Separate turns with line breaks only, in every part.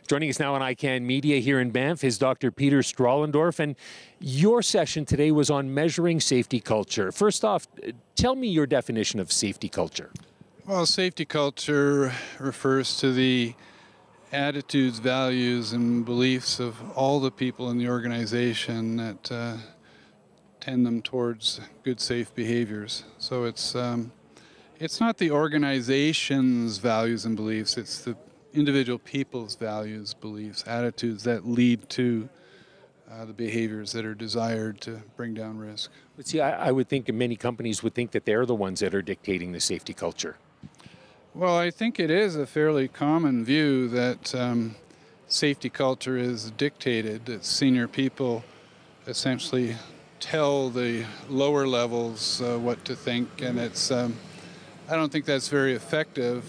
Joining us now on ICANN Media here in Banff is Dr. Peter Strahlendorf, and your session today was on measuring safety culture. First off, tell me your definition of safety culture.
Well, safety culture refers to the attitudes, values, and beliefs of all the people in the organization that tend them towards good, safe behaviors. So it's not the organization's values and beliefs, it's the individual people's values, beliefs, attitudes that lead to the behaviors that are desired to bring down risk.
But see, I would think many companies would think that they're the ones that are dictating the safety culture.
Well, I think it is a fairly common view that safety culture is dictated, that senior people essentially tell the lower levels what to think, and it's I don't think that's very effective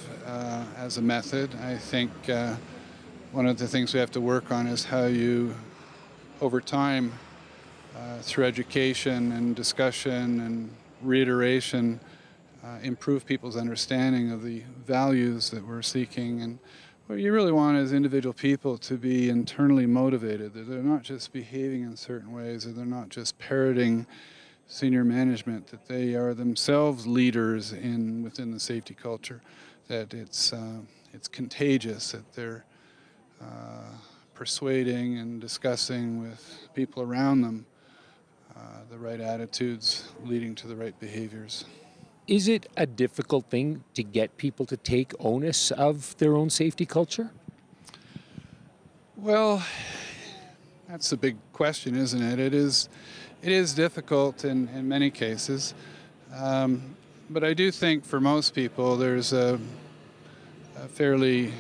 as a method. I think one of the things we have to work on is how you, over time, through education and discussion and reiteration, improve people's understanding of the values that we're seeking. And what you really want is individual people to be internally motivated, that they're not just behaving in certain ways, that they're not just parroting senior management, that they are themselves leaders within the safety culture, that it's contagious, that they're persuading and discussing with people around them the right attitudes leading to the right behaviors.
Is it a difficult thing to get people to take onus of their own safety culture?
Well, that's a big question, isn't it? It is difficult in many cases, but I do think for most people there's a fairly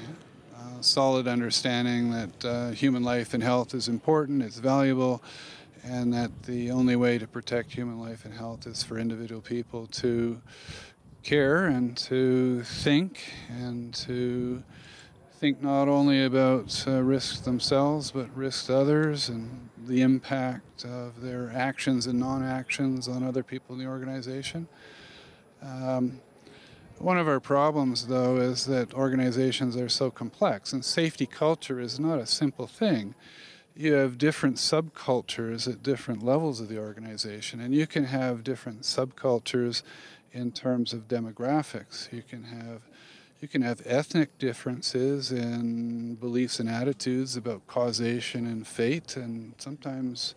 solid understanding that human life and health is important, it's valuable, and that the only way to protect human life and health is for individual people to care and to think not only about risks themselves, but risks to others and the impact of their actions and non-actions on other people in the organization. One of our problems, though, is that organizations are so complex, and safety culture is not a simple thing. You have different subcultures at different levels of the organization, and you can have different subcultures in terms of demographics. You can have ethnic differences in beliefs and attitudes about causation and fate, and sometimes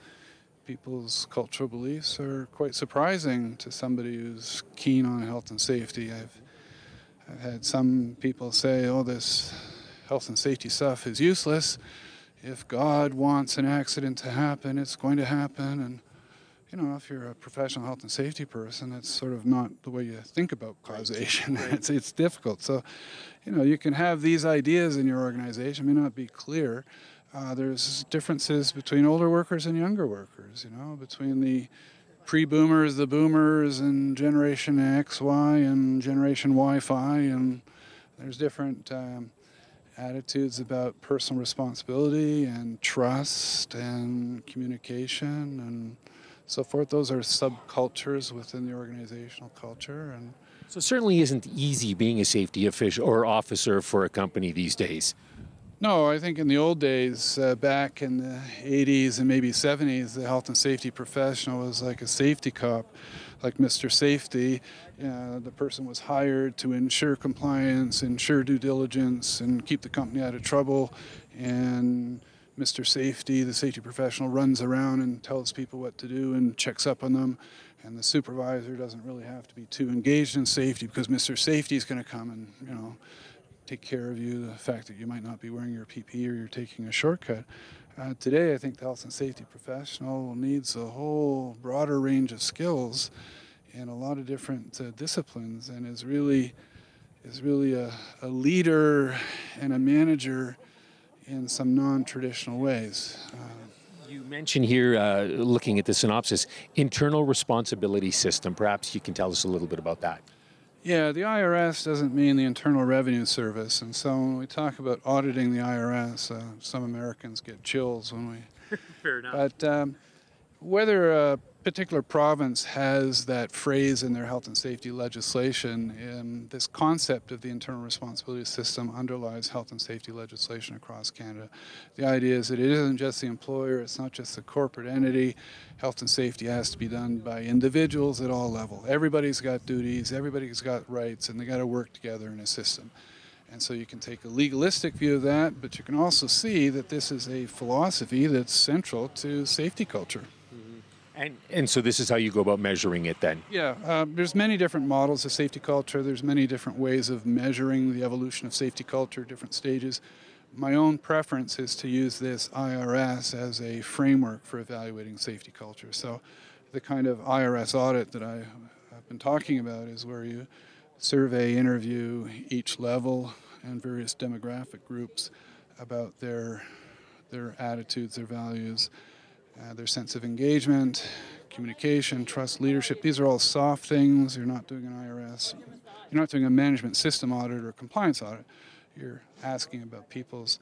people's cultural beliefs are quite surprising to somebody who's keen on health and safety. I've had some people say, oh, this health and safety stuff is useless. If God wants an accident to happen, it's going to happen. And, you know, if you're a professional health and safety person, that's sort of not the way you think about causation. Right. It's difficult. So, you know, you can have these ideas in your organization, may not be clear. There's differences between older workers and younger workers, you know, between the pre-boomers, the boomers, and Generation X, Y, and Generation Wi-Fi, and there's different attitudes about personal responsibility and trust and communication and so forth. Those are subcultures within the organizational culture. And
so it certainly isn't easy being a safety official or officer for a company these days.
No, I think in the old days, back in the 80s and maybe 70s, the health and safety professional was like a safety cop, like Mr. Safety. The person was hired to ensure compliance, ensure due diligence, and keep the company out of trouble. And Mr. Safety, the safety professional, runs around and tells people what to do and checks up on them. And the supervisor doesn't really have to be too engaged in safety because Mr. Safety is going to come and, you know, take care of you, the fact that you might not be wearing your PPE or you're taking a shortcut. Today, I think the health and safety professional needs a whole broader range of skills in a lot of different disciplines, and is really a leader and a manager in some non-traditional ways.
You mentioned here, looking at the synopsis, internal responsibility system. Perhaps you can tell us a little bit about that.
Yeah, the IRS doesn't mean the Internal Revenue Service, and so when we talk about auditing the IRS, some Americans get chills when we...
Fair enough.
But whether a particular province has that phrase in their health and safety legislation, and this concept of the internal responsibility system underlies health and safety legislation across Canada. The idea is that it isn't just the employer, it's not just the corporate entity. Health and safety has to be done by individuals at all levels. Everybody's got duties, everybody's got rights, and they got to work together in a system. And so you can take a legalistic view of that, but you can also see that this is a philosophy that's central to safety culture.
And so this is how you go about measuring it then?
Yeah, there's many different models of safety culture. There's many different ways of measuring the evolution of safety culture, different stages. My own preference is to use this IRS as a framework for evaluating safety culture. So the kind of IRS audit that I've been talking about is where you survey, interview each level and various demographic groups about their attitudes, their values, their sense of engagement, communication, trust, leadership. These are all soft things. You're not doing an IRS. You're not doing a management system audit or compliance audit. You're asking about people's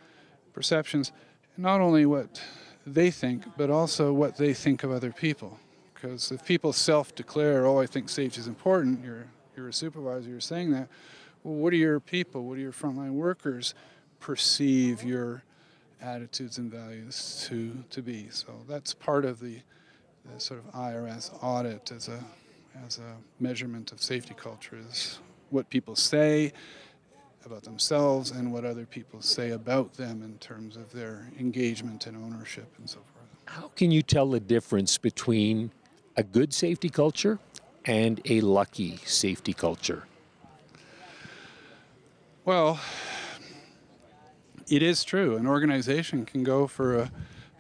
perceptions, not only what they think, but also what they think of other people. Because if people self-declare, oh, I think safety is important, you're a supervisor, you're saying that, well, what do your people, what do your frontline workers perceive your attitudes and values to be? So that's part of the sort of IRS audit as a measurement of safety culture, is what people say about themselves and what other people say about them in terms of their engagement and ownership and so forth.
How can you tell the difference between a good safety culture and a lucky safety culture?
Well, it is true. An organization can go for a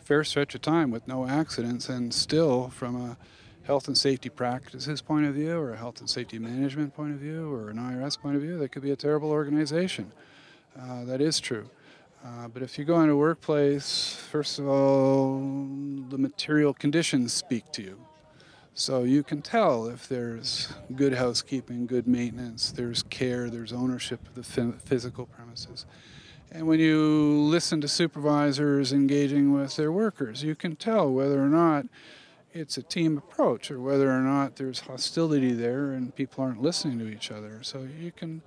fair stretch of time with no accidents, and still, from a health and safety practices point of view, or a health and safety management point of view, or an IRS point of view, they could be a terrible organization. That is true. But if you go into a workplace, first of all, the material conditions speak to you. So you can tell if there's good housekeeping, good maintenance, there's care, there's ownership of the physical premises. And when you listen to supervisors engaging with their workers, you can tell whether or not it's a team approach or whether or not there's hostility there and people aren't listening to each other. So you can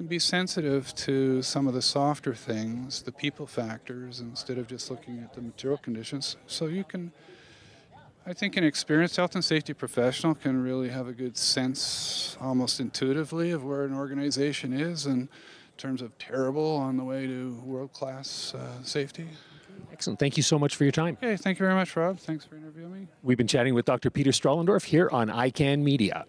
be sensitive to some of the softer things, the people factors, instead of just looking at the material conditions. So you can, I think an experienced health and safety professional can really have a good sense, almost intuitively, of where an organization is in terms of terrible on the way to world-class safety.
Excellent. Thank you so much for your time.
Okay, thank you very much, Rob. Thanks for interviewing me.
We've been chatting with Dr. Peter Strahlendorf here on ICANN Media.